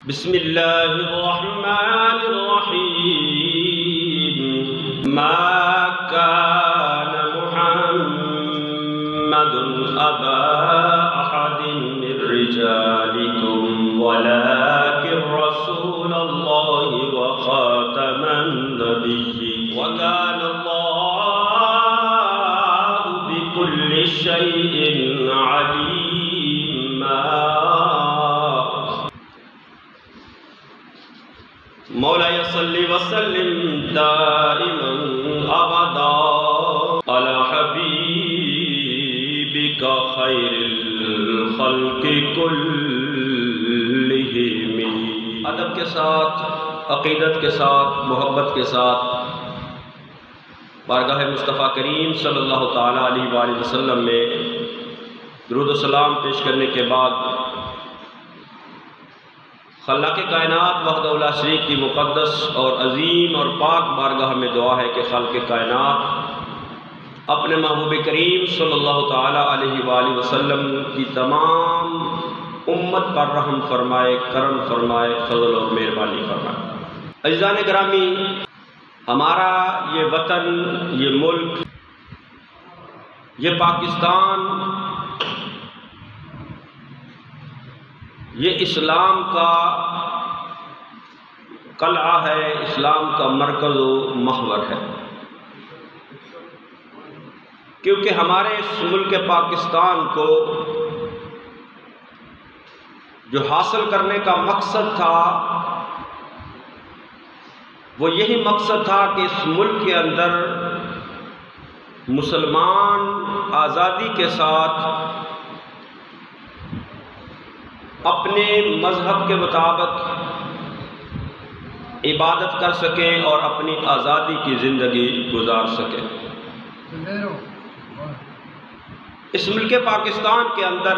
بسم اللہ الرحمن الرحیم ما كان محمد أبا أحد من رجالكم ولكن رسول الله وخاتم النبيين وكان الله بكل شيء عليما۔ مولاي صل وسلم دائما ابدا على حبيبك خير الخلق كلهم۔ ادب کے ساتھ، عقیدت کے ساتھ، محبت کے ساتھ بارگاہ مصطفیٰ کریم صلی اللہ تعالیٰ علیہ وآلہ وسلم میں درود و سلام پیش کرنے کے بعد خلاق کائنات وحدہ لا شریک کی مقدس اور عظیم اور پاک بارگاہ میں دعا ہے کہ خالق کائنات اپنے محبوب کریم صلی اللہ تعالیٰ علیہ وآلہ وسلم کی تمام امت پر رحم فرمائے، کرم فرمائے، فضل اور مہربانی فرمائے۔ عزیزان گرامی، ہمارا یہ وطن، یہ ملک، یہ پاکستان، یہ اسلام کا قلعہ ہے، اسلام کا مرکز و محور ہے، کیونکہ ہمارے اس ملک پاکستان کو جو حاصل کرنے کا مقصد تھا وہ یہی مقصد تھا کہ اس ملک کے اندر مسلمان آزادی کے ساتھ اپنے مذہب کے مطابق عبادت کر سکیں اور اپنی آزادی کی زندگی گزار سکیں۔ اس ملک پاکستان کے اندر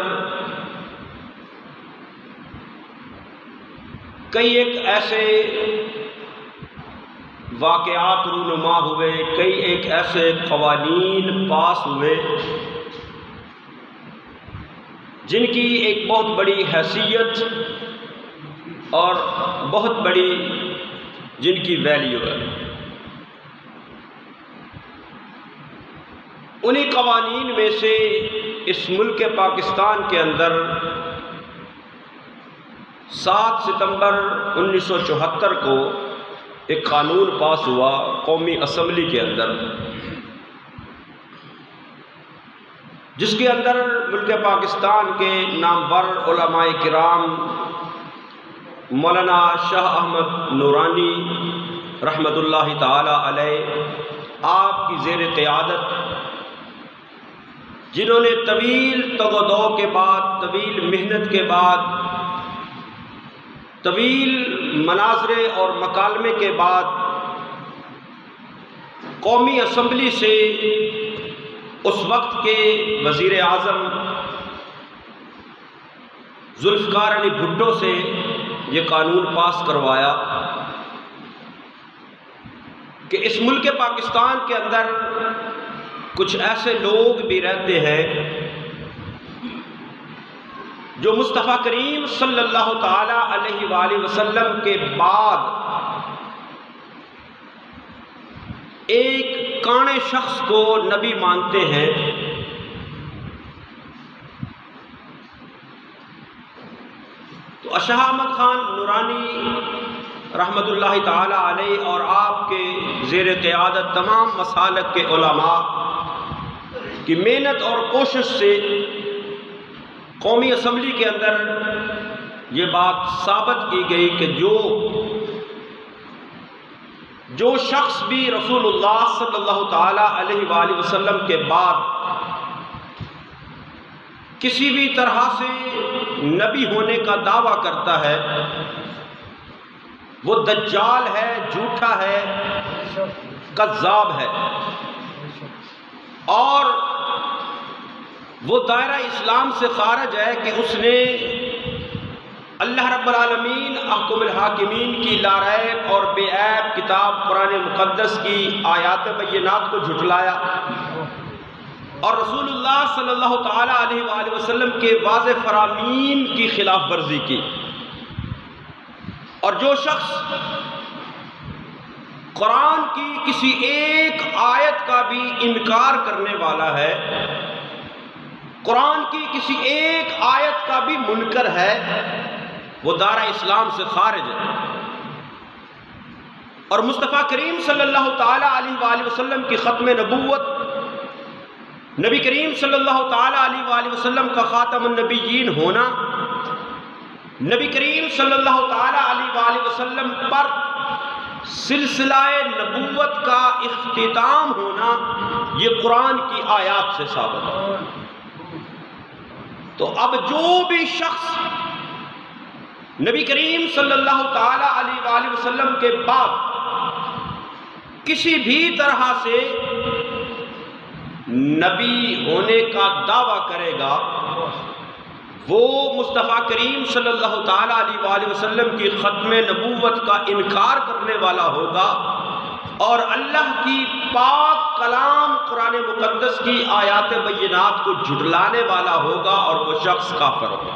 کئی ایک ایسے واقعات رونما ہوئے، کئی ایک ایسے قوانین پاس ہوئے جن کی ایک بہت بڑی حیثیت اور بہت بڑی جن کی ویلیو ہے۔ انہی قوانین میں سے اس ملک پاکستان کے اندر 7 ستمبر 1974 کو ایک قانون پاس ہوا قومی اسمبلی کے اندر، جس کے اندر ملک پاکستان کے نامور علماء کرام مولانا شاہ احمد نورانی رحمۃ اللہ تعالی علیہ آپ کی زیر قیادت، جنہوں نے طویل تگ و دو کے بعد، طویل محنت کے بعد، طویل مناظرے اور مکالمے کے بعد قومی اسمبلی سے اس وقت کے وزیر اعظم ذوالفقار علی بھٹو سے یہ قانون پاس کروایا کہ اس ملک پاکستان کے اندر کچھ ایسے لوگ بھی رہتے ہیں جو مصطفیٰ کریم صلی اللہ تعالی علیہ وآلہ وسلم کے بعد ایک کانے شخص کو نبی مانتے ہیں، تو شاہ احمد خان نورانی رحمۃ اللہ تعالی علیہ اور آپ کے زیر قیادت تمام مسالک کے علماء کی محنت اور کوشش سے قومی اسمبلی کے اندر یہ بات ثابت کی گئی کہ جو شخص بھی رسول اللہ صلی اللہ تعالی علیہ وآلہ وسلم کے بعد کسی بھی طرح سے نبی ہونے کا دعویٰ کرتا ہے وہ دجال ہے، جھوٹا ہے، کذاب ہے، اور وہ دائرہ اسلام سے خارج ہے کہ اس نے اللہ رب العالمین احکم الحاکمین کی لاریب اور بے عیب کتاب قرآن مقدس کی آیات بینات کو جھٹلایا اور رسول اللہ صلی اللہ تعالی علیہ وآلہ وسلم کے واضح فرامین کی خلاف ورزی کی۔ اور جو شخص قرآن کی کسی ایک آیت کا بھی انکار کرنے والا ہے، قرآن کی کسی ایک آیت کا بھی منکر ہے، وہ دارِ اسلام سے خارج ہے۔ اور مصطفیٰ کریم صلی اللہ تعالیٰ علیہ وآلہ وسلم کی ختم نبوت، نبی کریم صلی اللہ تعالیٰ علیہ وآلہ وسلم کا خاتم النبیین ہونا، نبی کریم صلی اللہ تعالیٰ علیہ وآلہ وسلم پر سلسلہ نبوت کا اختتام ہونا، یہ قرآن کی آیات سے ثابت ہے۔ تو اب جو بھی شخص نبی کریم صلی اللہ تعالیٰ علیہ وآلہ وسلم کے بعد کسی بھی طرح سے نبی ہونے کا دعویٰ کرے گا، وہ مصطفیٰ کریم صلی اللہ تعالیٰ علیہ وآلہ وسلم کی ختم نبوت کا انکار کرنے والا ہوگا، اور اللہ کی پاک کلام قرآن مقدس کی آیات بینات کو جھٹلانے والا ہوگا، اور وہ شخص کافر ہوگا۔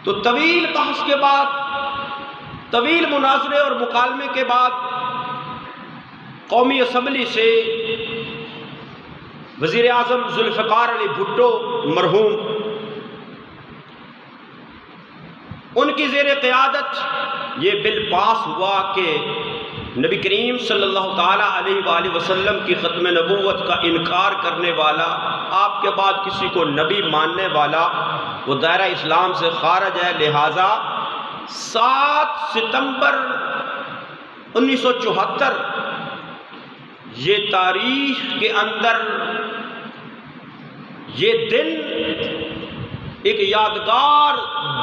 تو طویل بحث کے بعد، طویل مناظرے اور مکالمے کے بعد، قومی اسمبلی سے وزیر اعظم ذوالفقار علی بھٹو مرحوم، ان کی زیر قیادت یہ بل پاس ہوا کہ نبی کریم صلی اللہ تعالیٰ علیہ وآلہ وسلم کی ختم نبوت کا انکار کرنے والا، آپ کے بعد کسی کو نبی ماننے والا، وہ دائرہ اسلام سے خارج ہے۔ لہٰذا 7 ستمبر 1974 یہ تاریخ کے اندر یہ دن ایک یادگار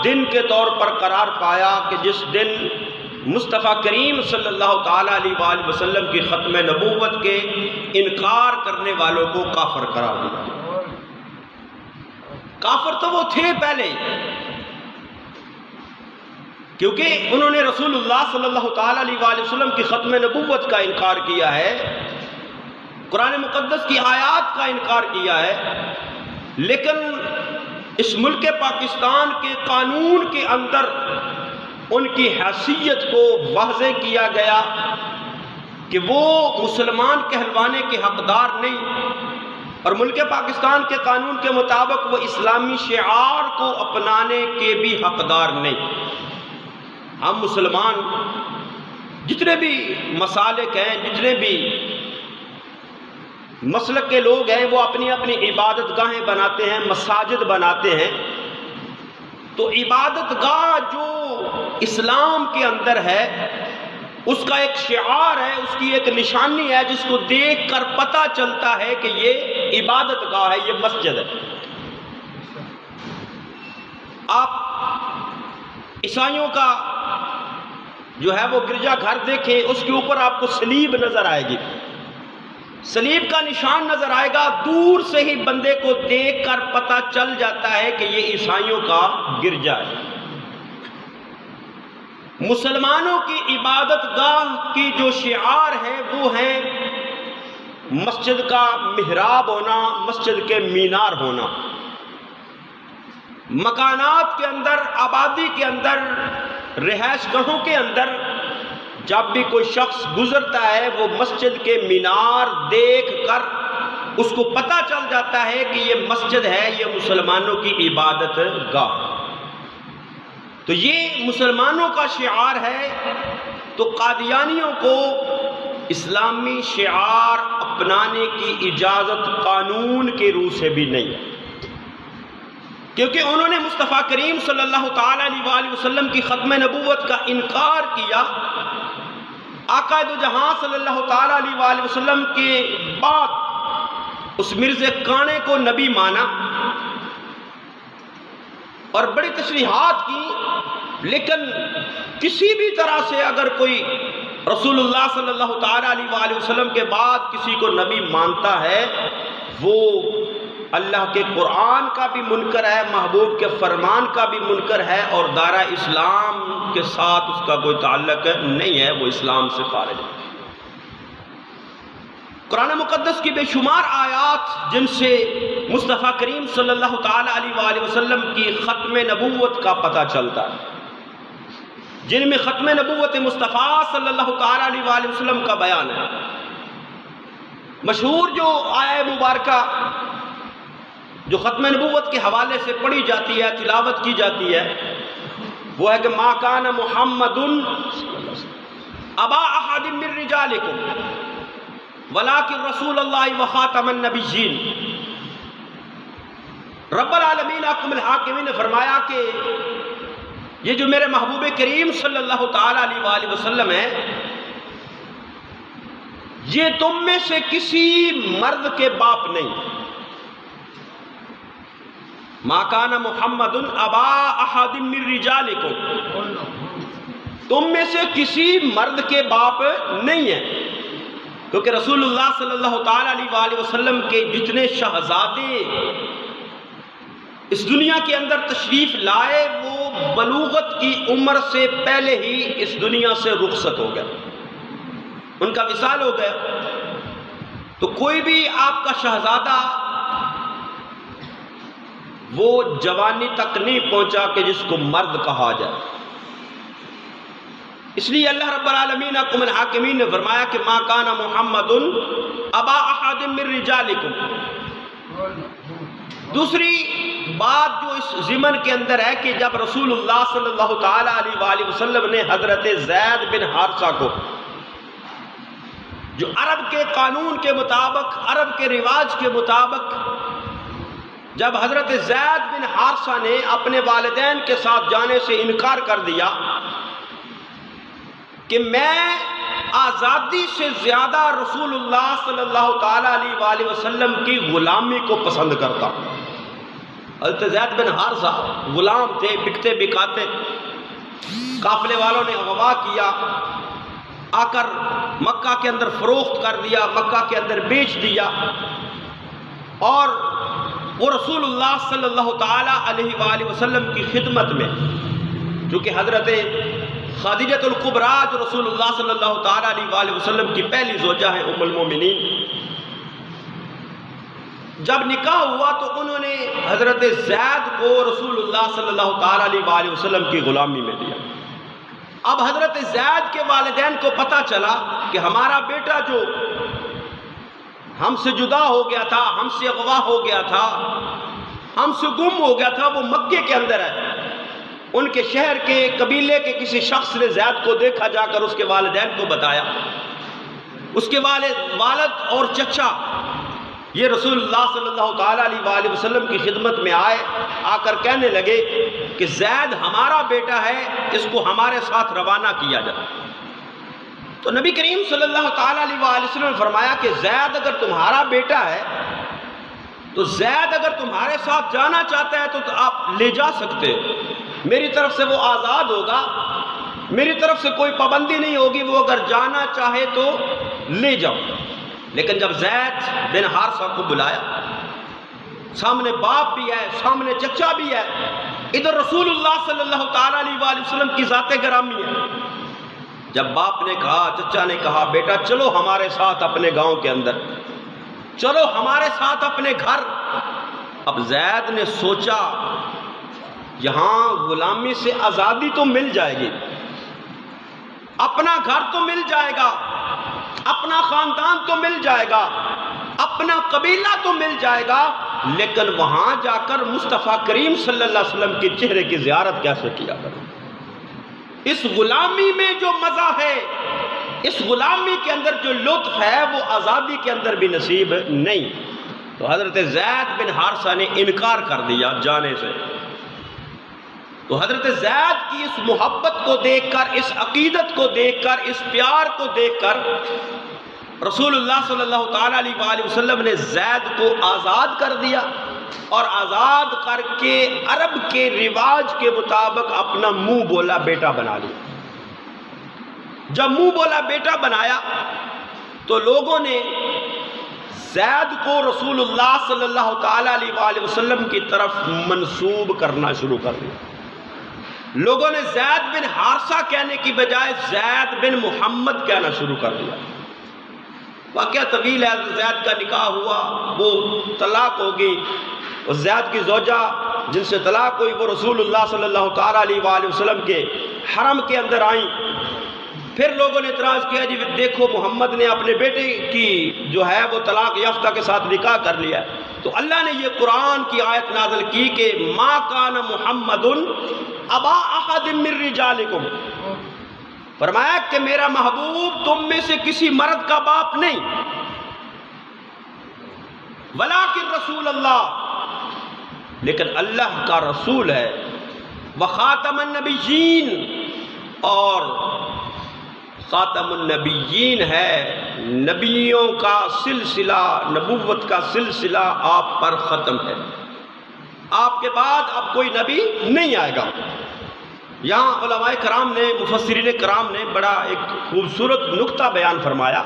دن کے طور پر قرار پایا کہ جس دن مصطفیٰ کریم صلی اللہ تعالیٰ علیہ وآلہ وسلم کی ختم نبوت کے انکار کرنے والوں کو کافر قرار دیا۔ کافر تو وہ تھے پہلے، کیونکہ انہوں نے رسول اللہ صلی اللہ تعالیٰ علیہ وآلہ وسلم کی ختم نبوت کا انکار کیا ہے، قرآن مقدس کی آیات کا انکار کیا ہے، لیکن اس ملک پاکستان کے قانون کے اندر ان کی حیثیت کو واضح کیا گیا کہ وہ مسلمان کہلوانے کے حقدار نہیں، اور ملک پاکستان کے قانون کے مطابق وہ اسلامی شعار کو اپنانے کے بھی حقدار نہیں۔ ہم مسلمان جتنے بھی مسالک ہیں، جتنے بھی مسلک کے لوگ ہیں، وہ اپنی اپنی عبادت گاہیں بناتے ہیں، مساجد بناتے ہیں۔ تو عبادت گاہ جو اسلام کے اندر ہے، اس کا ایک شعار ہے، اس کی ایک نشانی ہے، جس کو دیکھ کر پتہ چلتا ہے کہ یہ عبادت گاہ ہے، یہ مسجد ہے۔ آپ عیسائیوں کا جو ہے وہ گرجا گھر دیکھیں، اس کے اوپر آپ کو صلیب نظر آئے گی، صلیب کا نشان نظر آئے گا، دور سے ہی بندے کو دیکھ کر پتہ چل جاتا ہے کہ یہ عیسائیوں کا گرجا ہے۔ مسلمانوں کی عبادت گاہ کی جو شعار ہے وہ ہے مسجد کا محراب ہونا، مسجد کے مینار ہونا۔ مکانات کے اندر، آبادی کے اندر، رہائش گاہوں کے اندر جب بھی کوئی شخص گزرتا ہے، وہ مسجد کے مینار دیکھ کر اس کو پتہ چل جاتا ہے کہ یہ مسجد ہے، یہ مسلمانوں کی عبادت گاہ۔ تو یہ مسلمانوں کا شعار ہے، تو قادیانیوں کو اسلامی شعار اپنانے کی اجازت قانون کے روح سے بھی نہیں ہے، کیونکہ انہوں نے مصطفیٰ کریم صلی اللہ تعالیٰ علیہ وآلہ وسلم کی ختم نبوت کا انکار کیا۔ آقا دو جہاں صلی اللہ تعالیٰ علیہ وآلہ وسلم کے بعد اس مرزا کانے کو نبی مانا اور بڑی تشریحات کی، لیکن کسی بھی طرح سے اگر کوئی رسول اللہ صلی اللہ تعالیٰ علیہ وآلہ وسلم کے بعد کسی کو نبی مانتا ہے، وہ اللہ کے قرآن کا بھی منکر ہے، محبوب کے فرمان کا بھی منکر ہے، اور دائرہ اسلام کے ساتھ اس کا کوئی تعلق نہیں ہے، وہ اسلام سے خارج ہے۔ قرآن مقدس کی بے شمار آیات جن سے مصطفیٰ کریم صلی اللہ تعالیٰ علیہ وآلہ وسلم کی ختم نبوت کا پتہ چلتا ہے، جن میں ختم نبوت مصطفیٰ صلی اللہ تعالیٰ علیہ وآلہ وسلم کا بیان ہے۔ مشہور جو آیہ مبارکہ جو ختم نبوت کے حوالے سے پڑھی جاتی ہے، تلاوت کی جاتی ہے، وہ ہے کہ ما کان محمد ابا احد من رجالکم ولکن رسول اللہ وخاتم النبیین۔ رب العالمین حکم الحاکمین نے فرمایا کہ یہ جو میرے محبوب کریم صلی اللہ تعالیٰ علیہ وآلہ وسلم ہے، یہ تم میں سے کسی مرد کے باپ نہیں۔ ما کان محمد ابا احد من رجالکم، تم میں سے کسی مرد کے باپ نہیں ہے، کیونکہ رسول اللہ صلی اللہ تعالیٰ علیہ وآلہ وسلم کے جتنے شہزادے اس دنیا کے اندر تشریف لائے وہ بلوغت کی عمر سے پہلے ہی اس دنیا سے رخصت ہو گیا، ان کا وصال ہو گیا۔ تو کوئی بھی آپ کا شہزادہ وہ جوانی تک نہیں پہنچا کہ جس کو مرد کہا جائے۔ اس لیے اللہ رب العالمین حکم الحاکمین نے فرمایا کہ ما کان محمد ابا احد من رجالکم۔ دوسری بات جو اس ضمن کے اندر ہے کہ جب رسول اللہ صلی اللہ تعالیٰ علیہ وآلہ وسلم نے حضرت زید بن حارثہ کو، جو عرب کے قانون کے مطابق، عرب کے رواج کے مطابق، جب حضرت زید بن حارثہ نے اپنے والدین کے ساتھ جانے سے انکار کر دیا کہ میں آزادی سے زیادہ رسول اللہ صلی اللہ تعالیٰ علیہ وآلہ وسلم کی غلامی کو پسند کرتا ہوں۔ حضرت زید بن حارثہ غلام تھے، بکتے بکاتے، قافلے والوں نے اغوا کیا، آ کر مکہ کے اندر فروخت کر دیا، مکہ کے اندر بیچ دیا، اور وہ رسول اللہ صلی اللہ تعالیٰ علیہ وآلہ وسلم کی خدمت میں، چونکہ حضرت خدیجہ الکبریٰ جو رسول اللہ صلی اللہ تعالیٰ علیہ وآلہ وسلم کی پہلی زوجہ ہے، ام المومنین، جب نکاح ہوا تو انہوں نے حضرت زید کو رسول اللہ صلی اللہ تعالیٰ علیہ وآلہ وسلم کی غلامی میں دیا۔ اب حضرت زید کے والدین کو پتہ چلا کہ ہمارا بیٹا جو ہم سے جدا ہو گیا تھا، ہم سے اغوا ہو گیا تھا، ہم سے گم ہو گیا تھا، وہ مکے کے اندر ہے۔ ان کے شہر کے قبیلے کے کسی شخص نے زید کو دیکھا، جا کر اس کے والدین کو بتایا۔ اس کے والد اور چچا یہ رسول اللہ صلی اللہ تعالیٰ علیہ وآلہ وسلم کی خدمت میں آئے، آ کر کہنے لگے کہ زید ہمارا بیٹا ہے، اس کو ہمارے ساتھ روانہ کیا جائے۔ تو نبی کریم صلی اللہ تعالیٰ علیہ وآلہ وسلم نے فرمایا کہ زید اگر تمہارا بیٹا ہے تو زید اگر تمہارے ساتھ جانا چاہتا ہے تو آپ لے جا سکتے ہو، میری طرف سے وہ آزاد ہوگا، میری طرف سے کوئی پابندی نہیں ہوگی، وہ اگر جانا چاہے تو لے جاؤ۔ لیکن جب زید بن حارثہ کو بلایا، سامنے باپ بھی ہے، سامنے چچا بھی ہے، ادھر رسول اللہ صلی اللہ تعالیٰ علیہ وآلہ وسلم کی ذات گرامی ہے، جب باپ نے کہا، چچا نے کہا بیٹا چلو ہمارے ساتھ اپنے گاؤں کے اندر، چلو ہمارے ساتھ اپنے گھر۔ اب زید نے سوچا یہاں غلامی سے آزادی تو مل جائے گی، اپنا گھر تو مل جائے گا، اپنا خاندان تو مل جائے گا، اپنا قبیلہ تو مل جائے گا، لیکن وہاں جا کر مصطفیٰ کریم صلی اللہ علیہ وسلم کے چہرے کی زیارت کیسے کیا کروں؟ اس غلامی میں جو مزہ ہے، اس غلامی کے اندر جو لطف ہے، وہ آزادی کے اندر بھی نصیب نہیں۔ تو حضرت زید بن حارثہ نے انکار کر دیا جانے سے۔ تو حضرت زید کی اس محبت کو دیکھ کر، اس عقیدت کو دیکھ کر، اس پیار کو دیکھ کر رسول اللہ صلی اللہ تعالیٰ علیہ وآلہ وسلم نے زید کو آزاد کر دیا، اور آزاد کر کے عرب کے رواج کے مطابق اپنا منہ بولا بیٹا بنا لیا۔ جب منہ بولا بیٹا بنایا تو لوگوں نے زید کو رسول اللہ صلی اللہ تعالیٰ علیہ وآلہ وسلم کی طرف منسوب کرنا شروع کر دیا۔ لوگوں نے زید بن حارثہ کہنے کی بجائے زید بن محمد کہنا شروع کر دیا۔ واقعہ طویل ہے، زید کا نکاح ہوا، وہ طلاق ہو گئی، اور زید کی زوجہ جن سے طلاق ہوئی وہ رسول اللہ صلی اللہ تعالیٰ علیہ وآلہ وسلم کے حرم کے اندر آئیں، پھر لوگوں نے اعتراض کیا جی دیکھو محمد نے اپنے بیٹے کی جو ہے وہ طلاق یافتہ کے ساتھ نکاح کر لیا، تو اللہ نے یہ قرآن کی آیت نازل کی کہ ما کان محمد ابا احد من رجالکم، فرمایا کہ میرا محبوب تم میں سے کسی مرد کا باپ نہیں، ولیکن رسول اللہ، لیکن اللہ کا رسول ہے، وخاتم النبیین، اور خاتم النبیین ہے، نبیوں کا سلسلہ، نبوت کا سلسلہ آپ پر ختم ہے، آپ کے بعد اب کوئی نبی نہیں آئے گا۔ یہاں علماء کرام نے، مفسرین کرام نے بڑا ایک خوبصورت نکتہ بیان فرمایا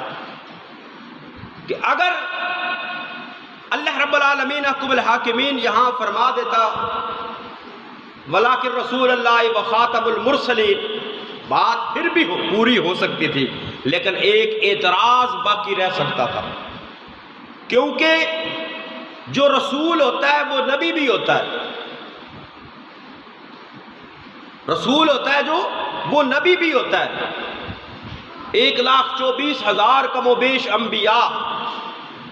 کہ اگر اللہ رب العالمین احکم الحاکمین یہاں فرما دیتا ولیکن رسول اللہ و خاتم المرسلین، بات پھر بھی پوری ہو سکتی تھی، لیکن ایک اعتراض باقی رہ سکتا تھا، کیونکہ جو رسول ہوتا ہے وہ نبی بھی ہوتا ہے، رسول ہوتا ہے جو وہ نبی بھی ہوتا ہے۔ 1,24,000 کم و بیش انبیاء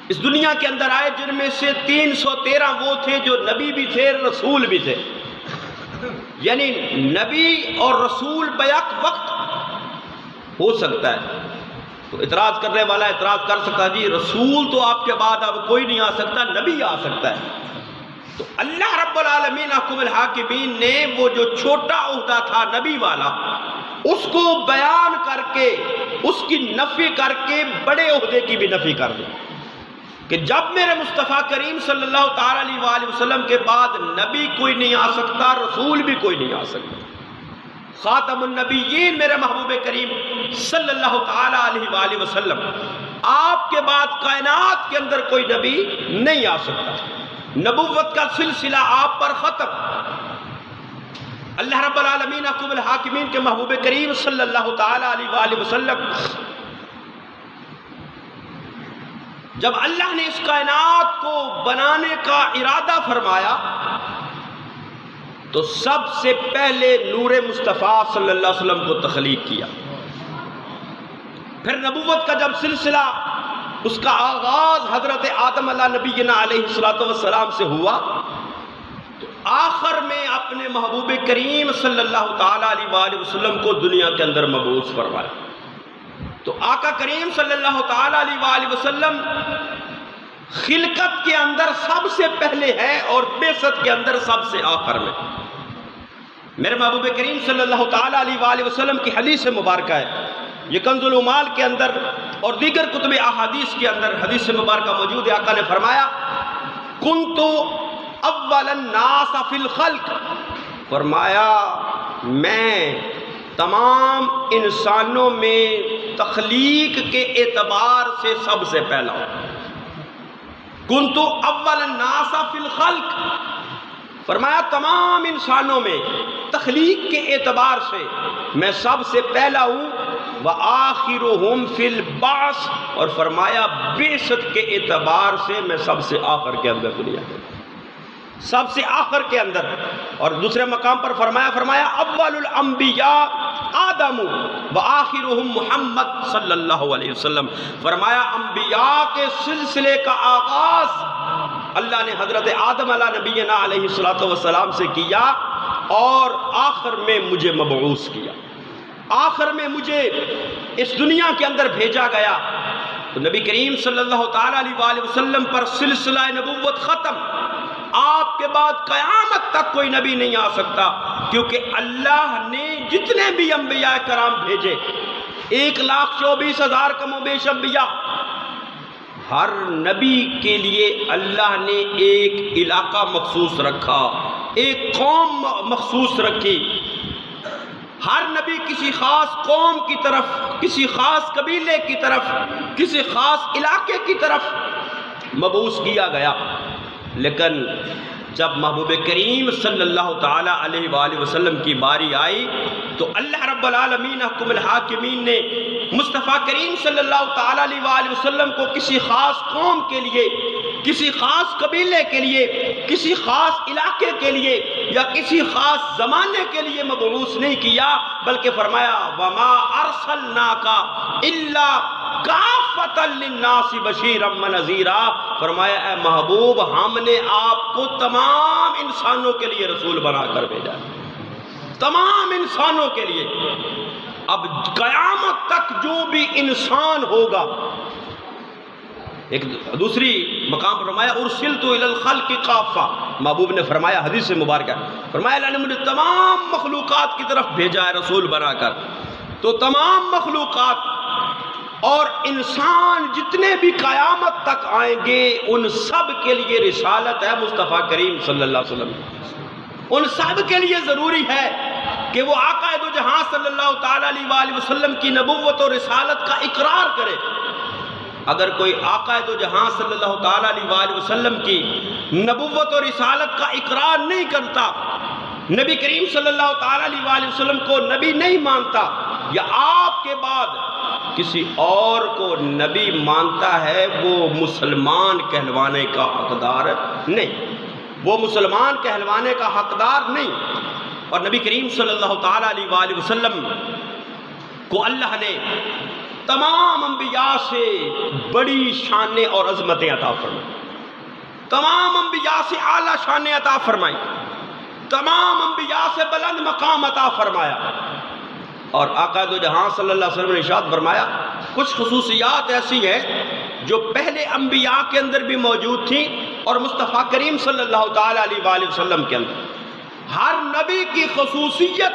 اس دنیا کے اندر آئے، جن میں سے 313 وہ تھے جو نبی بھی تھے، رسول بھی تھے، یعنی نبی اور رسول بیک وقت ہو سکتا ہے۔ تو اعتراض کرنے والا اعتراض کر سکتا جی رسول تو آپ کے بعد اب کوئی نہیں آ سکتا، نبی آ سکتا ہے۔ تو اللہ رب العالمین احکم الحاکمین نے وہ جو چھوٹا عہدہ تھا نبی والا، اس کو بیان کر کے، اس کی نفی کر کے بڑے عہدے کی بھی نفی کر دی، کہ جب میرے مصطفیٰ کریم صلی اللہ تعالیٰ علیہ وآلہ وسلم کے بعد نبی کوئی نہیں آ سکتا، رسول بھی کوئی نہیں آ سکتا، خاتم النبیین میرے محبوب کریم صلی اللہ تعالیٰ علیہ وآلہ وسلم، آپ کے بعد کائنات کے اندر کوئی نبی نہیں آ سکتا، نبوت کا سلسلہ آپ پر ختم۔ اللہ رب العالمین احکم الحاکمین کے محبوب کریم صلی اللہ تعالیٰ علیہ وآلہ وسلم، جب اللہ نے اس کائنات کو بنانے کا ارادہ فرمایا تو سب سے پہلے نور مصطفیٰ صلی اللہ علیہ وسلم کو تخلیق کیا، پھر نبوت کا جب سلسلہ اس کا آغاز حضرت آدم علیہ نبینا علیہ السلام سے ہوا تو آخر میں اپنے محبوب کریم صلی اللہ تعالیٰ علیہ وآلہ وسلم کو دنیا کے اندر مبعوث فرمایا۔ تو آقا کریم صلی اللہ تعالیٰ علیہ وآلہ وسلم خلقت کے اندر سب سے پہلے ہے اور بعثت کے اندر سب سے آخر میں۔ میرے محبوب کریم صلی اللہ تعالیٰ علیہ وآلہ وسلم کی حدیث مبارکہ ہے، یہ کنز العمال کے اندر اور دیگر کتب احادیث کے اندر حدیث مبارکہ موجود ہے۔ آقا نے فرمایا کنت اول الناس فی الخلق، فرمایا میں تمام انسانوں میں تخلیق کے اعتبار سے سب سے پہلا ہوں۔ کنت اول الناس فی الخلق، فرمایا تمام انسانوں میں تخلیق کے اعتبار سے میں سب سے پہلا ہوں، وآخرہم فی البعث، اور فرمایا بعثت کے اعتبار سے میں سب سے آخر کے اندر دنیا کے سب سے آخر کے اندر۔ اور دوسرے مقام پر فرمایا اول الانبیاء آدم وآخرہم محمد صلی اللہ علیہ وسلم، فرمایا انبیاء کے سلسلے کا آغاز اللہ نے حضرت آدم علیہ نبینا علیہ السلام سے کیا اور آخر میں مجھے مبعوث کیا، آخر میں مجھے اس دنیا کے اندر بھیجا گیا۔ تو نبی کریم صلی اللہ تعالیٰ علیہ وآلہ وسلم پر سلسلہ نبوت ختم، آپ کے بعد قیامت تک کوئی نبی نہیں آ سکتا، کیونکہ اللہ نے جتنے بھی انبیاء کرام بھیجے 1,24,000 کم و بیش انبیاء، ہر نبی کے لیے اللہ نے ایک علاقہ مخصوص رکھا، ایک قوم مخصوص رکھی، ہر نبی کسی خاص قوم کی طرف، کسی خاص قبیلے کی طرف، کسی خاص علاقے کی طرف مبعوث کیا گیا۔ لیکن جب محبوب کریم صلی اللہ تعالیٰ علیہ وآلہ وسلم کی باری آئی تو اللہ رب العالمین احکم الحاکمین نے مصطفیٰ کریم صلی اللہ تعالیٰ علیہ وآلہ وسلم کو کسی خاص قوم کے لیے کسی خاص قبیلے کے لیے، کسی خاص علاقے کے لیے یا کسی خاص زمانے کے لیے مبعوث نہیں کیا، بلکہ فرمایا وَمَا أَرْسَلْنَاكَ إِلَّا كَافَّةً لِلنَّاسِ بَشِيرًا وَنَذِيرًا، فرمایا اے محبوب ہم نے آپ کو تمام انسانوں کے لیے رسول بنا کر بھیجا، تمام انسانوں کے لیے۔ اب قیامت تک جو بھی انسان ہوگا، ایک دوسری مقام پر فرمایا ارسلت الی الخلق کافہ، محبوب نے فرمایا حدیث مبارکہ، فرمایا اللہ نے مجھے تمام مخلوقات کی طرف بھیجا ہے رسول بنا کر۔ تو تمام مخلوقات اور انسان جتنے بھی قیامت تک آئیں گے ان سب کے لیے رسالت ہے مصطفیٰ کریم صلی اللہ علیہ وسلم۔ ان سب کے لیے ضروری ہے کہ وہ آقا دو جہاں صلی اللہ تعالیٰ علیہ وآلہ وسلم کی نبوت و رسالت کا اقرار کرے۔ اگر کوئی آقا دو جہاں صلی اللہ تعالیٰ علیہ وآلہ وسلم کی نبوت و رسالت کا اقرار نہیں کرتا، نبی کریم صلی اللہ تعالیٰ علیہ وآلہ وسلم کو نبی نہیں مانتا، یا آپ کے بعد کسی اور کو نبی مانتا ہے، وہ مسلمان کہلوانے کا حقدار نہیں، وہ مسلمان کہلوانے کا حقدار نہیں۔ اور نبی کریم صلی اللہ تعالیٰ علیہ وآلہ وسلم کو اللہ نے تمام انبیاء سے بڑی شانیں اور عظمتیں عطا فرمائی، تمام انبیاء سے اعلیٰ شانیں عطا فرمائی، تمام انبیاء سے بلند مقام عطا فرمایا۔ اور آقا دو جہاں صلی اللہ علیہ وسلم نے ارشاد فرمایا کچھ خصوصیات ایسی ہیں جو پہلے انبیاء کے اندر بھی موجود تھیں اور مصطفیٰ کریم صلی اللہ تعالیٰ علیہ وآلہ وسلم کے اندر۔ ہر نبی کی خصوصیت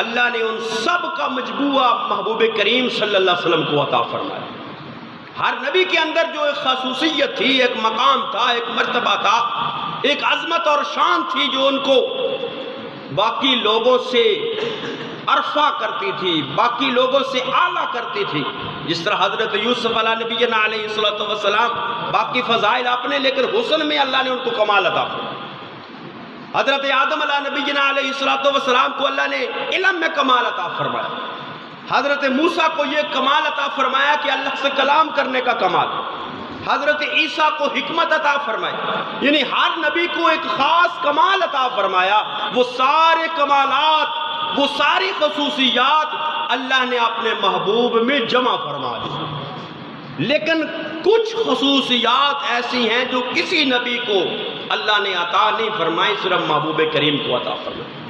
اللہ نے ان سب کا مجموعہ محبوب کریم صلی اللہ علیہ وسلم کو عطا فرمایا۔ ہر نبی کے اندر جو ایک خصوصیت تھی، ایک مقام تھا، ایک مرتبہ تھا، ایک عظمت اور شان تھی جو ان کو باقی لوگوں سے عرفہ کرتی تھی، باقی لوگوں سے اعلیٰ کرتی تھی۔ جس طرح حضرت یوسف علیہ نبینا علیہ السلام باقی فضائل اپنے، لیکن حسن میں اللہ نے ان کو کمال عطا فرمایا۔ حضرت آدم علیہ نبینا علیہ السلام کو اللہ نے علم میں کمال عطا فرمایا۔ حضرت موسیٰ کو یہ کمال عطا فرمایا کہ اللہ سے کلام کرنے کا کمال۔ حضرت عیسیٰ کو حکمت عطا فرمائی، یعنی ہر نبی کو ایک خاص کمال عطا فرمایا۔ وہ سارے کمالات، وہ ساری خصوصیات اللہ نے اپنے محبوب میں جمع فرما دی، لیکن کچھ خصوصیات ایسی ہیں جو کسی نبی کو اللہ نے عطا نہیں فرمائی، صرف محبوب کریم کو عطا فرمائی۔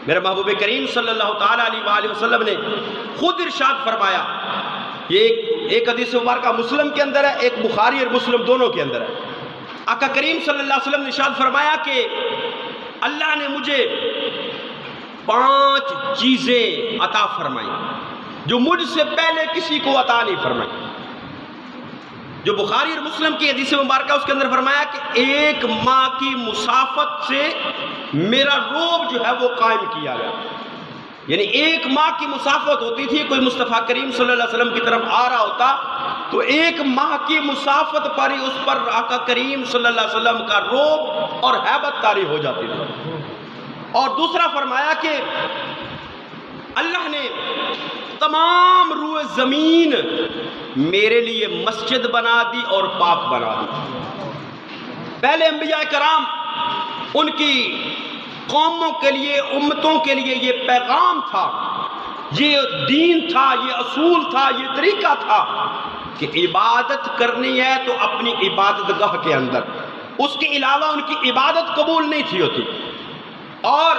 میرے محبوب کریم صلی اللہ تعالیٰ علیہ وآلہ وسلم نے خود ارشاد فرمایا، یہ ایک حدیث مبارکہ مسلم کے اندر ہے، ایک بخاری اور مسلم دونوں کے اندر ہے۔ آقا کریم صلی اللہ علیہ وسلم نے ارشاد فرمایا کہ اللہ نے مجھے 5 چیزیں عطا فرمائی جو مجھ سے پہلے کسی کو عطا نہیں فرمائی۔ جو بخاری اور مسلم کی حدیث مبارکہ اس کے اندر فرمایا کہ 1 ماہ کی مسافت سے میرا روب جو ہے وہ قائم کیا گیا، یعنی 1 ماہ کی مسافت ہوتی تھی، کوئی مصطفیٰ کریم صلی اللہ علیہ وسلم کی طرف آ رہا ہوتا تو 1 ماہ کی مسافت پر ہی اس پر آقا کریم صلی اللہ علیہ وسلم کا روب اور ہیبت طاری ہو جاتی تھی۔ اور دوسرا فرمایا کہ اللہ نے تمام روئے زمین میرے لیے مسجد بنا دی اور پاک بنا دی۔ پہلے انبیاء کرام ان کی قوموں کے لیے، امتوں کے لیے یہ پیغام تھا، یہ دین تھا، یہ اصول تھا، یہ طریقہ تھا کہ عبادت کرنی ہے تو اپنی عبادت گاہ کے اندر، اس کے علاوہ ان کی عبادت قبول نہیں تھی ہوتی، اور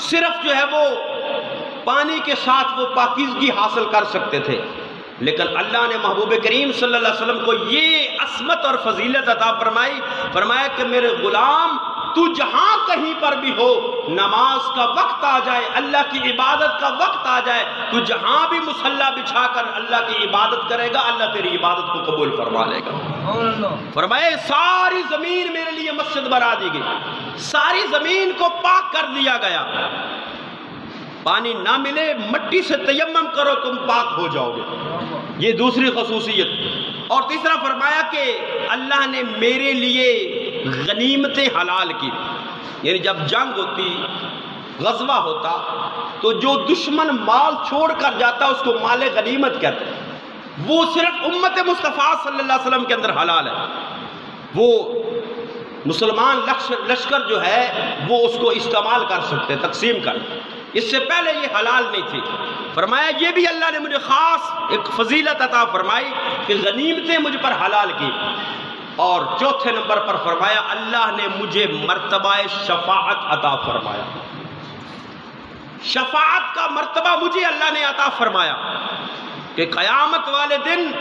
صرف جو ہے وہ پانی کے ساتھ وہ پاکیزگی حاصل کر سکتے تھے۔ لیکن اللہ نے محبوب کریم صلی اللہ علیہ وسلم کو یہ عظمت اور فضیلت عطا فرمائی، فرمایا کہ میرے غلام تو جہاں کہیں پر بھی ہو، نماز کا وقت آ جائے، اللہ کی عبادت کا وقت آ جائے، تو جہاں بھی مصلی بچھا کر اللہ کی عبادت کرے گا، اللہ تیری عبادت کو قبول فرما لے گا۔ فرمائے ساری زمین میرے لیے مسجد بنا دی گئی، ساری زمین کو پاک کر دیا گیا، پانی نہ ملے مٹی سے تیمم کرو تم پاک ہو جاؤ گے، یہ دوسری خصوصیت۔ اور تیسرا فرمایا کہ اللہ نے میرے لیے غنیمتیں حلال کی، یعنی جب جنگ ہوتی، غزوہ ہوتا، تو جو دشمن مال چھوڑ کر جاتا اس کو مال غنیمت کہتے ہیں۔ وہ صرف امت مصطفیٰ صلی اللہ علیہ وسلم کے اندر حلال ہے. وہ مسلمان لشکر جو ہے وہ اس کو استعمال کر سکتے ہیں تقسیم کر. اس سے پہلے یہ حلال نہیں تھی. فرمایا یہ بھی اللہ نے مجھے خاص ایک فضیلت عطا فرمائی کہ غنیمتیں مجھ پر حلال کی. اور چوتھے نمبر پر فرمایا اللہ نے مجھے مرتبہ شفاعت عطا فرمایا. شفاعت کا مرتبہ مجھے اللہ نے عطا فرمایا کہ قیامت والے دن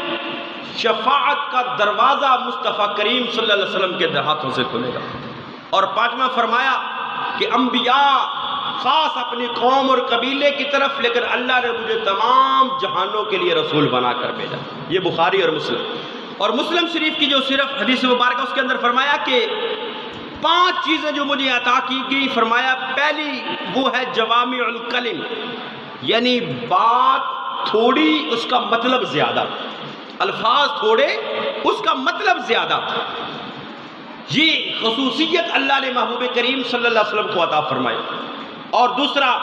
شفاعت کا دروازہ مصطفیٰ کریم صلی اللہ علیہ وسلم کے ہاتھوں سے کھلے گا. اور پانچواں فرمایا کہ انبیاء خاص اپنی قوم اور قبیلے کی طرف، لیکن اللہ نے مجھے تمام جہانوں کے لیے رسول بنا کر بھیجا. یہ بخاری اور مسلم. اور مسلم شریف کی جو صرف حدیث مبارکہ اس کے اندر فرمایا کہ 5 چیزیں جو مجھے عطا کی گئی. فرمایا پہلی وہ ہے جوامع الکلم، یعنی بات تھوڑی اس کا مطلب زیادہ، الفاظ تھوڑے اس کا مطلب زیادہ. یہ خصوصیت اللہ نے محبوب کریم صلی اللہ علیہ وسلم کو عطا فرمائی. اور دوسرا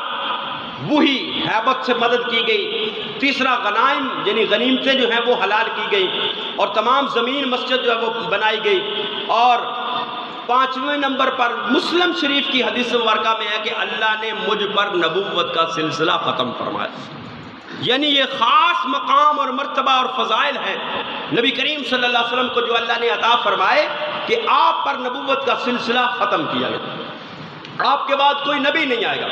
وہی ہیبت سے مدد کی گئی. تیسرا غنائم یعنی غنیمتیں جو ہیں وہ حلال کی گئی. اور تمام زمین مسجد جو ہے وہ بنائی گئی. اور 5ویں نمبر پر مسلم شریف کی حدیث مبارکہ میں ہے کہ اللہ نے مجھ پر نبوت کا سلسلہ ختم فرمایا. یعنی یہ خاص مقام اور مرتبہ اور فضائل ہیں نبی کریم صلی اللہ علیہ وسلم کو جو اللہ نے عطا فرمائے کہ آپ پر نبوت کا سلسلہ ختم کیا گیا. آپ کے بعد کوئی نبی نہیں آئے گا.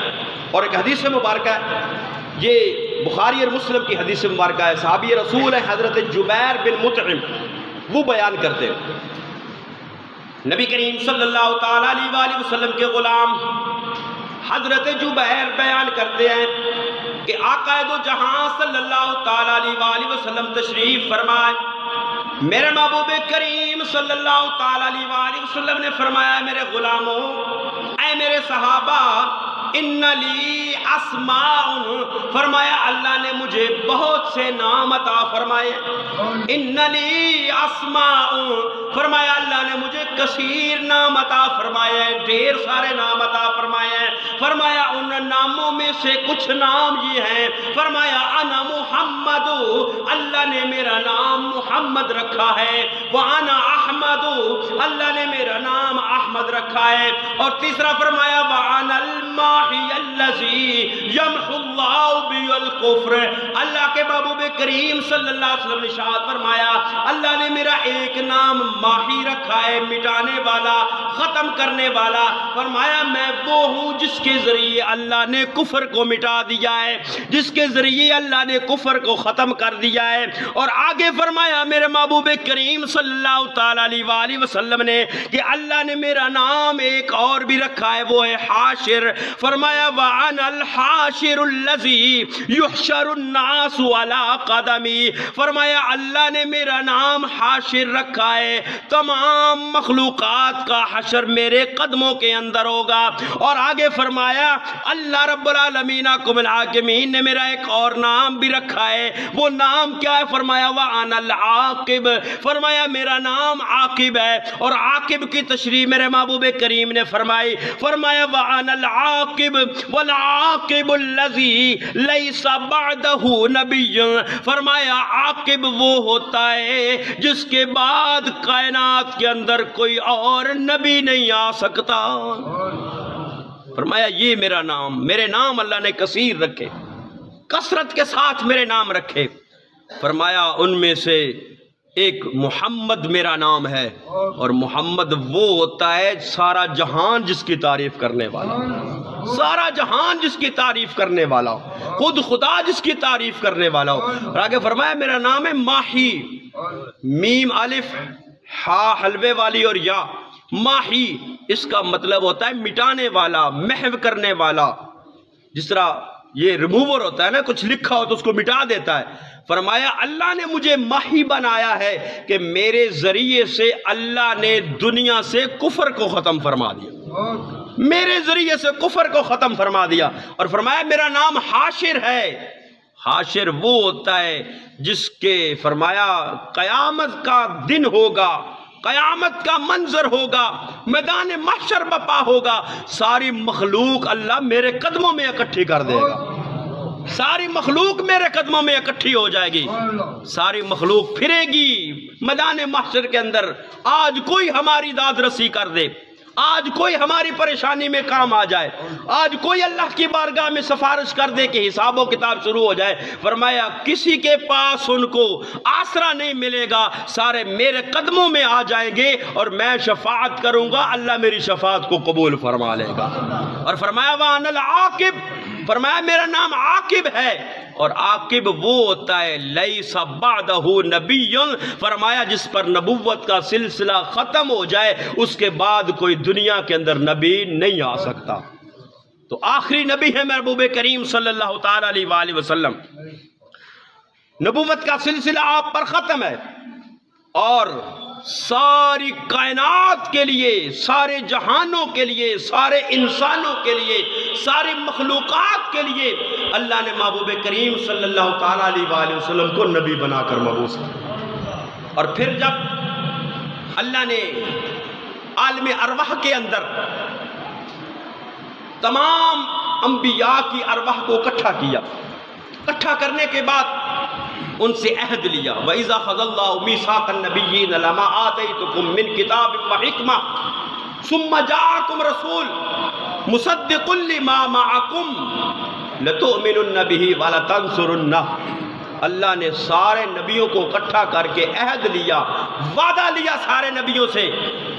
اور ایک حدیث مبارکہ ہے، یہ بخاری اور مسلم کی حدیث مبارکہ ہے. صحابی رسول ہے حضرت جبیر بن مطعم، وہ بیان کرتے ہیں نبی کریم صلی اللہ تعالیٰ علیہ وسلم کے غلام حضرت جبیر بیان کرتے ہیں کہ آقا دو جہاں صلی اللہ تعالیٰ علیہ وسلم تشریف فرمائے. میرے محبوب کریم صلی اللہ تعالیٰ علیہ وسلم نے فرمایا میرے غلاموں، اے میرے صحابہ، ان لی اسماء، فرمایا اللہ نے مجھے بہت سے نام عطا فرمائے. ان لی اسماء، فرمایا اللہ نے مجھے کثیر نام عطا فرمائے، ڈھیر سارے نام عطا فرمائے. فرمایا ان ناموں میں سے کچھ نام یہ ہیں. فرمایا انا محمد، اللہ نے میرا نام محمد رکھا ہے. وانا احمد، اللہ نے میرا نام احمد رکھا ہے. اور تیسرا فرمایا وانا الماحی الذی یمحو اللہ بی الکفر، اللہ کے محبوب کریم صلی اللہ علیہ وسلم نے ارشاد فرمایا اللہ نے میرا ایک نام ماحی رکھا ہے، مٹانے والا، ختم کرنے والا. فرمایا میں وہ ہوں جس کے ذریعے اللہ نے کفر کو مٹا دیا ہے، جس کے ذریعے اللہ نے کفر کو ختم کر دیا ہے. اور آگے فرمایا میرے محبوب کریم صلی اللہ تعالیٰ علیہ وسلم نے کہ اللہ نے میرا نام ایک اور بھی رکھا ہے، وہ ہے حاشر. فرمایا وَأَنَا الْحَاشِرُ الَّذِي يُحْشَرُ النَّاسُ عَلَىٰ قَدَمِي، فرمایا اللہ نے میرا نام حاشر رکھا ہے، تمام مخلوقات کا حشر میرے قدموں کے اندر ہوگا. اور آگے فرمایا اللہ رب العالمین الحاکمین نے میرا ایک اور نام بھی رکھا ہے. وہ نام کیا ہے؟ فرمایا وَأَنَا الْعَاقِبُ، فرمایا میرا نام عاقب ہے. اور عاقب کی تشریح میرے محبوب کریم نے فرمائی. فرمایا وَأَنَا الْعَاقِبُ وَالْعَاقِبُ الَّذِي لَيْسَ بَعْدَهُ نَبِيٌّ، فرمایا عاقب وہ ہوتا ہے جس کے بعد کائنات کے اندر کوئی اور نبی نہیں آ سکتا. فرمایا یہ میرا نام، میرے نام اللہ نے کثیر رکھے، کثرت کے ساتھ میرے نام رکھے. فرمایا ان میں سے ایک محمد میرا نام ہے، اور محمد وہ ہوتا ہے سارا جہان جس کی تعریف کرنے والا، سارا جہان جس کی تعریف کرنے والا ہو، خود خدا جس کی تعریف کرنے والا ہو. اور آگے فرمایا میرا نام ہے ماہی، میم الف ہا حلوے والی اور یا، ماہی اس کا مطلب ہوتا ہے مٹانے والا، محو کرنے والا. جس طرح یہ ریموور ہوتا ہے نا، کچھ لکھا ہو تو اس کو مٹا دیتا ہے. فرمایا اللہ نے مجھے ماہی بنایا ہے کہ میرے ذریعے سے اللہ نے دنیا سے کفر کو ختم فرما دیا، میرے ذریعے سے کفر کو ختم فرما دیا. اور فرمایا میرا نام حاشر ہے. حاشر وہ ہوتا ہے جس کے فرمایا قیامت کا دن ہوگا، قیامت کا منظر ہوگا، میدان محشر بپا ہوگا، ساری مخلوق اللہ میرے قدموں میں اکٹھی کر دے گا. ساری مخلوق میرے قدموں میں اکٹھی ہو جائے گی، ساری مخلوق پھرے گی میدان محشر کے اندر۔ آج کوئی ہماری داد رسی کر دے، آج کوئی ہماری پریشانی میں کام آ جائے، آج کوئی اللہ کی بارگاہ میں سفارش کر دے کہ حساب و کتاب شروع ہو جائے، فرمایا کسی کے پاس ان کو آسرا نہیں ملے گا، سارے میرے قدموں میں آ جائیں گے اور میں شفاعت کروں گا، اللہ میری شفاعت کو قبول فرما لے گا۔ اور فرمایا وَأَنَا الْعَاقِبُ، فرمایا میرا نام عاقب ہے، اور عاقب وہ ہوتا ہے لیس بعدہ نبی، فرمایا جس پر نبوت کا سلسلہ ختم ہو جائے اس کے بعد کوئی دنیا کے اندر نبی نہیں آ سکتا۔ تو آخری نبی ہے محبوب کریم صلی اللہ تعالی علیہ وآلہ وسلم، نبوت کا سلسلہ آپ پر ختم ہے، اور ساری کائنات کے لیے، سارے جہانوں کے لیے، سارے انسانوں کے لیے، ساری مخلوقات کے لیے اللہ نے محبوب کریم صلی اللہ تعالیٰ علیہ وآلہ وسلم کو نبی بنا کر مبعوث کیا۔ اور پھر جب اللہ نے عالم ارواح کے اندر تمام انبیاء کی ارواح کو اکٹھا کیا، اکٹھا کرنے کے بعد ان سے عہد لیا، وَإِذَا خَذَ اللَّهُ مِيثَاقَ النَّبِيِّينَ لَمَا آتَيْتُكُم مِّن كِتَابٍ وَحِكْمَةٍ ثُمَّ جَاءَكُمْ رَسُولٌ مُصَدِّقٌ لِّمَا مَعَكُمْ لَتُؤْمِنُنَّ بِهِ وَلَتَنصُرُنَّهُ۔ اللہ نے سارے نبیوں کو اکٹھا کر کے عہد لیا، وعدہ لیا سارے نبیوں سے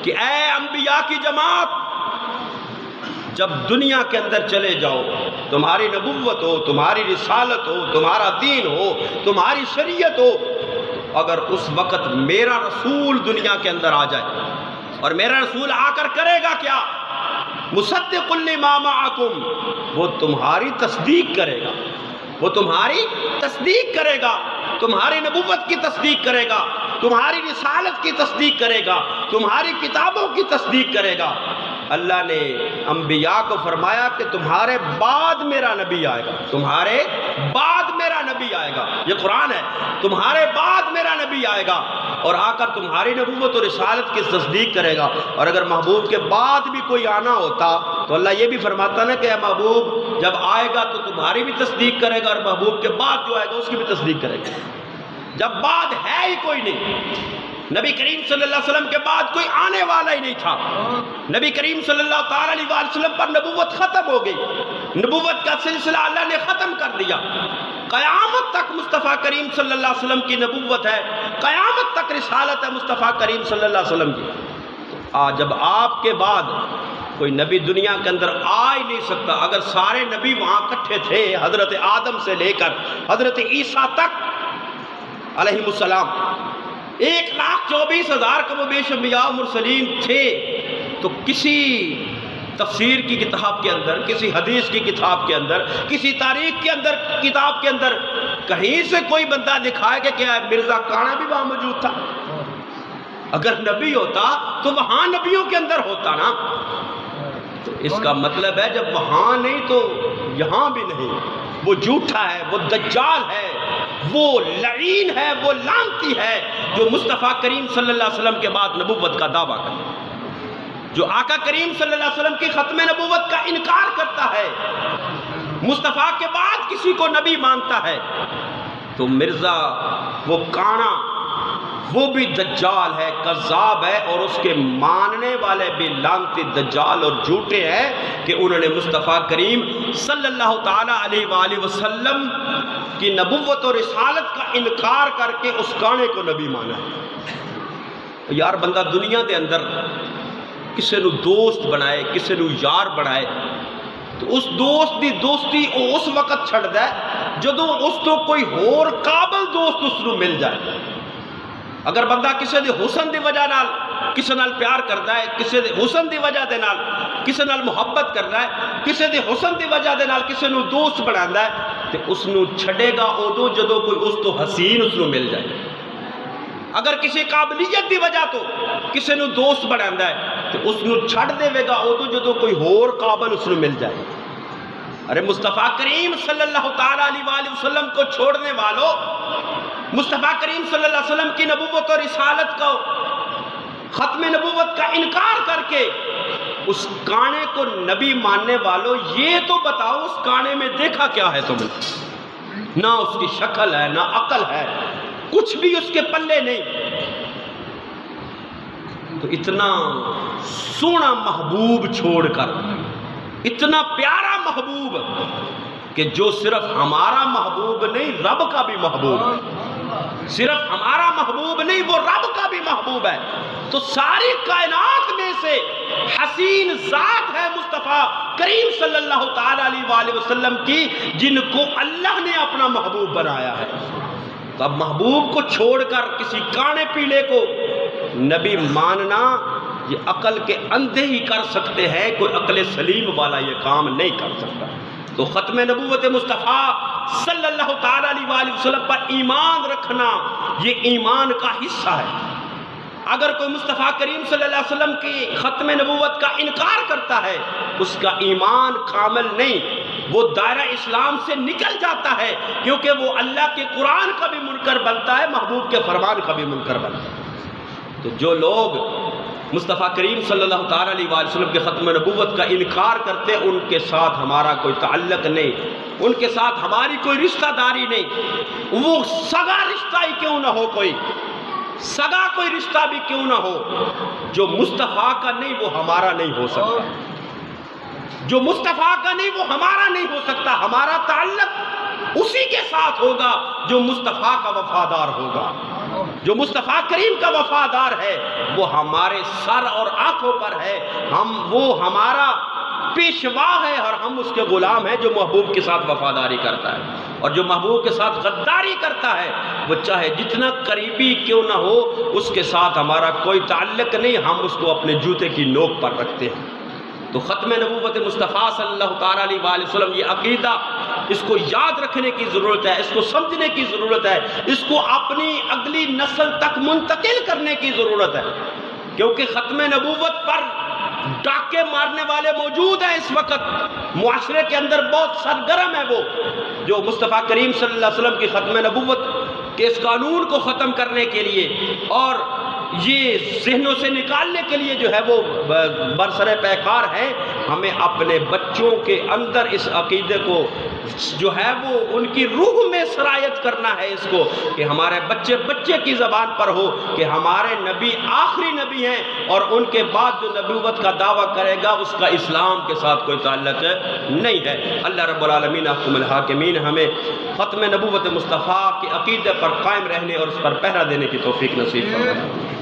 کہ اے انبیاء کی جماعت، جب دنیا کے اندر چلے جاؤ، تمہاری نبوت ہو، تمہاری رسالت ہو، تمہارا دین ہو، تمہاری شریعت ہو، اگر اس وقت میرا رسول دنیا کے اندر آ جائے، اور میرا رسول آ کر کرے گا کیا؟ مصدق لما معکم، وہ تمہاری تصدیق کرے گا، وہ تمہاری تصدیق کرے گا، تمہاری نبوت کی تصدیق کرے گا، تمہاری رسالت کی تصدیق کرے گا، تمہاری کتابوں کی تصدیق کرے گا۔ اللہ نے انبیاء کو فرمایا کہ تمہارے بعد میرا نبی آئے گا، تمہارے بعد میرا نبی آئے گا، یہ قرآن ہے، تمہارے بعد میرا نبی آئے گا اور آ کر تمہاری نبوت اور رسالت کی تصدیق کرے گا۔ اور اگر محبوب کے بعد بھی کوئی آنا ہوتا تو اللہ یہ بھی فرماتا نا کہ اے محبوب جب آئے گا تو تمہاری بھی تصدیق کرے گا، اور محبوب کے بعد جو آئے گا اس کی بھی تصدیق کرے گا۔ جب بعد ہے ہی کوئی نہیں، نبی کریم صلی اللہ علیہ وسلم کے بعد کوئی آنے والا ہی نہیں تھا، نبی کریم صلی اللہ تعالی علیہ وسلم پر نبوت ختم ہو گئی، نبوت کا سلسلہ اللہ نے ختم کر دیا، قیامت تک مصطفیٰ کریم صلی اللہ علیہ وسلم کی نبوت ہے، قیامت تک رسالت ہے مصطفیٰ کریم صلی اللہ علیہ وسلم کی۔ جب آپ کے بعد کوئی نبی دنیا کے اندر آ ہی نہیں سکتا، اگر سارے نبی وہاں اکٹھے تھے، حضرت آدم سے لے کر حضرت عیسیٰ تک علیہ السلام، 1,24,000 کم و بیش انبیاء و مرسلین تھے، تو کسی تفسیر کی کتاب کے اندر، کسی حدیث کی کتاب کے اندر، کسی تاریخ کے اندر، کتاب کے اندر کہیں سے کوئی بندہ دکھائے کہ کیا مرزا کانا بھی وہاں موجود تھا؟ اگر نبی ہوتا تو وہاں نبیوں کے اندر ہوتا نا۔ تو اس کا مطلب ہے جب وہاں نہیں تو یہاں بھی نہیں، وہ جھوٹا ہے، وہ دجال ہے، وہ لعین ہے، وہ لعنتی ہے جو مصطفیٰ کریم صلی اللہ علیہ وسلم کے بعد نبوت کا دعویٰ کرتا ہے، جو آقا کریم صلی اللہ علیہ وسلم کی ختم نبوت کا انکار کرتا ہے، مصطفیٰ کے بعد کسی کو نبی مانتا ہے، تو مرزا وہ کانا وہ بھی دجال ہے، کذاب ہے، اور اس کے ماننے والے بھی لعنتی دجال اور جھوٹے ہیں کہ انہوں نے مصطفیٰ کریم صلی اللہ تعالیٰ علیہ وآلہ وسلم کی نبوت اور رسالت کا انکار کر کے اس کانے کو نبی مانا ہے۔ یار بندہ دنیا دے اندر کسی نو دوست بنائے، کسی نو یار بنائے، تو اس دوست دی دوستی اس وقت چھڑ دے جدو اس تو کوئی اور قابل دوست اس نو مل جائے۔ اگر بندہ کسی دے حسن دی وجہ نال کسی نال پیار کرتا ہے، کسی دے حسن دی وجہ دے نال کسی نال محبت کرتا ہے، کسی دے حسن دی وجہ دے نال کسی نو دوست بناتا ہے، تو اس نو چھڑے گا ادو جدو کوئی اس تو حسین اس نو مل جائے۔ اگر کسی قابلیت دی وجہ تو کسی نو دوست بناتا ہے تو اس نو چھڑ دے گا ادو جدو کوئی اور قابل اس نو مل جائے۔ ارے مصطفیٰ کریم صلی اللہ تعالیٰ علیہ وآلہ وسلم کو چھوڑنے والوں، مصطفیٰ کریم صلی اللہ علیہ وسلم کی نبوت اور رسالت کو، ختم نبوت کا انکار کر کے اس کانے کو نبی ماننے والوں، یہ تو بتاؤ اس کانے میں دیکھا کیا ہے تمہیں؟ نہ اس کی شکل ہے، نہ عقل ہے، کچھ بھی اس کے پلے نہیں۔ تو اتنا سونا محبوب چھوڑ کر، اتنا پیارا محبوب کہ جو صرف ہمارا محبوب نہیں، رب کا بھی محبوب ہے، صرف ہمارا محبوب نہیں، وہ رب کا بھی محبوب ہے۔ تو ساری کائنات میں سے حسین ذات ہے مصطفیٰ کریم صلی اللہ تعالیٰ علیہ وآلہ وسلم کی، جن کو اللہ نے اپنا محبوب بنایا ہے۔ تو اب محبوب کو چھوڑ کر کسی کانے پیلے کو نبی ماننا، یہ عقل کے اندھے ہی کر سکتے ہیں، کوئی عقل سلیم والا یہ کام نہیں کر سکتا۔ تو ختم نبوت مصطفیٰ صلی اللہ تعالیٰ علیہ وآلہ وسلم پر ایمان رکھنا یہ ایمان کا حصہ ہے۔ اگر کوئی مصطفیٰ کریم صلی اللہ علیہ وسلم کی ختم نبوت کا انکار کرتا ہے، اس کا ایمان کامل نہیں، وہ دائرہ اسلام سے نکل جاتا ہے، کیونکہ وہ اللہ کے قرآن کا بھی منکر بنتا ہے، محبوب کے فرمان کا بھی منکر بنتا ہے۔ تو جو لوگ مصطفیٰ کریم صلی اللہ تعالیٰ علیہ وآلہ وسلم کے ختم نبوت کا انکار کرتے، ان کے ساتھ ہمارا کوئی تعلق نہیں، ان کے ساتھ ہماری کوئی رشتہ داری نہیں، وہ سگا رشتہ ہی کیوں نہ ہو، کوئی سگا کوئی رشتہ بھی کیوں نہ ہو، جو مصطفیٰ کا نہیں وہ ہمارا نہیں ہو سکتا، جو مصطفیٰ کا نہیں وہ ہمارا نہیں ہو سکتا۔ ہمارا تعلق اسی کے ساتھ ہوگا جو مصطفیٰ کا وفادار ہوگا، جو مصطفیٰ کریم کا وفادار ہے، وہ ہمارے سر اور آنکھوں پر ہے، وہ ہمارا پیشوا ہے اور ہم اس کے غلام ہیں، جو محبوب کے ساتھ وفاداری کرتا ہے۔ اور جو محبوب کے ساتھ غداری کرتا ہے، وہ چاہے جتنا قریبی کیوں نہ ہو، اس کے ساتھ ہمارا کوئی تعلق نہیں، ہم اس کو اپنے جوتے کی نوک پر رکھتے ہیں۔ تو ختم نبوت مصطفیٰ صلی اللہ تعالیٰ علیہ وآلہ وسلم، یہ عقیدہ اس کو یاد رکھنے کی ضرورت ہے، اس کو سمجھنے کی ضرورت ہے، اس کو اپنی اگلی نسل تک منتقل کرنے کی ضرورت ہے، کیونکہ ختم نبوت پر ڈاکے مارنے والے موجود ہیں اس وقت معاشرے کے اندر، بہت سرگرم ہے وہ، جو مصطفیٰ کریم صلی اللہ علیہ وسلم کی ختم نبوت کے اس قانون کو ختم کرنے کے لیے اور یہ ذہنوں سے نکالنے کے لیے جو ہے وہ برسر پیکار ہیں۔ ہمیں اپنے بچوں کے اندر اس عقیدے کو جو ہے وہ ان کی روح میں سرایت کرنا ہے، اس کو کہ ہمارے بچے بچے کی زبان پر ہو کہ ہمارے نبی آخری نبی ہیں، اور ان کے بعد جو نبوت کا دعویٰ کرے گا اس کا اسلام کے ساتھ کوئی تعلق نہیں ہے۔ اللہ رب العالمین احکم الحاکمین ہمیں ختم نبوت مصطفیٰ کے عقیدے پر قائم رہنے اور اس پر پہرہ دینے کی توفیق نصیب فرمائے۔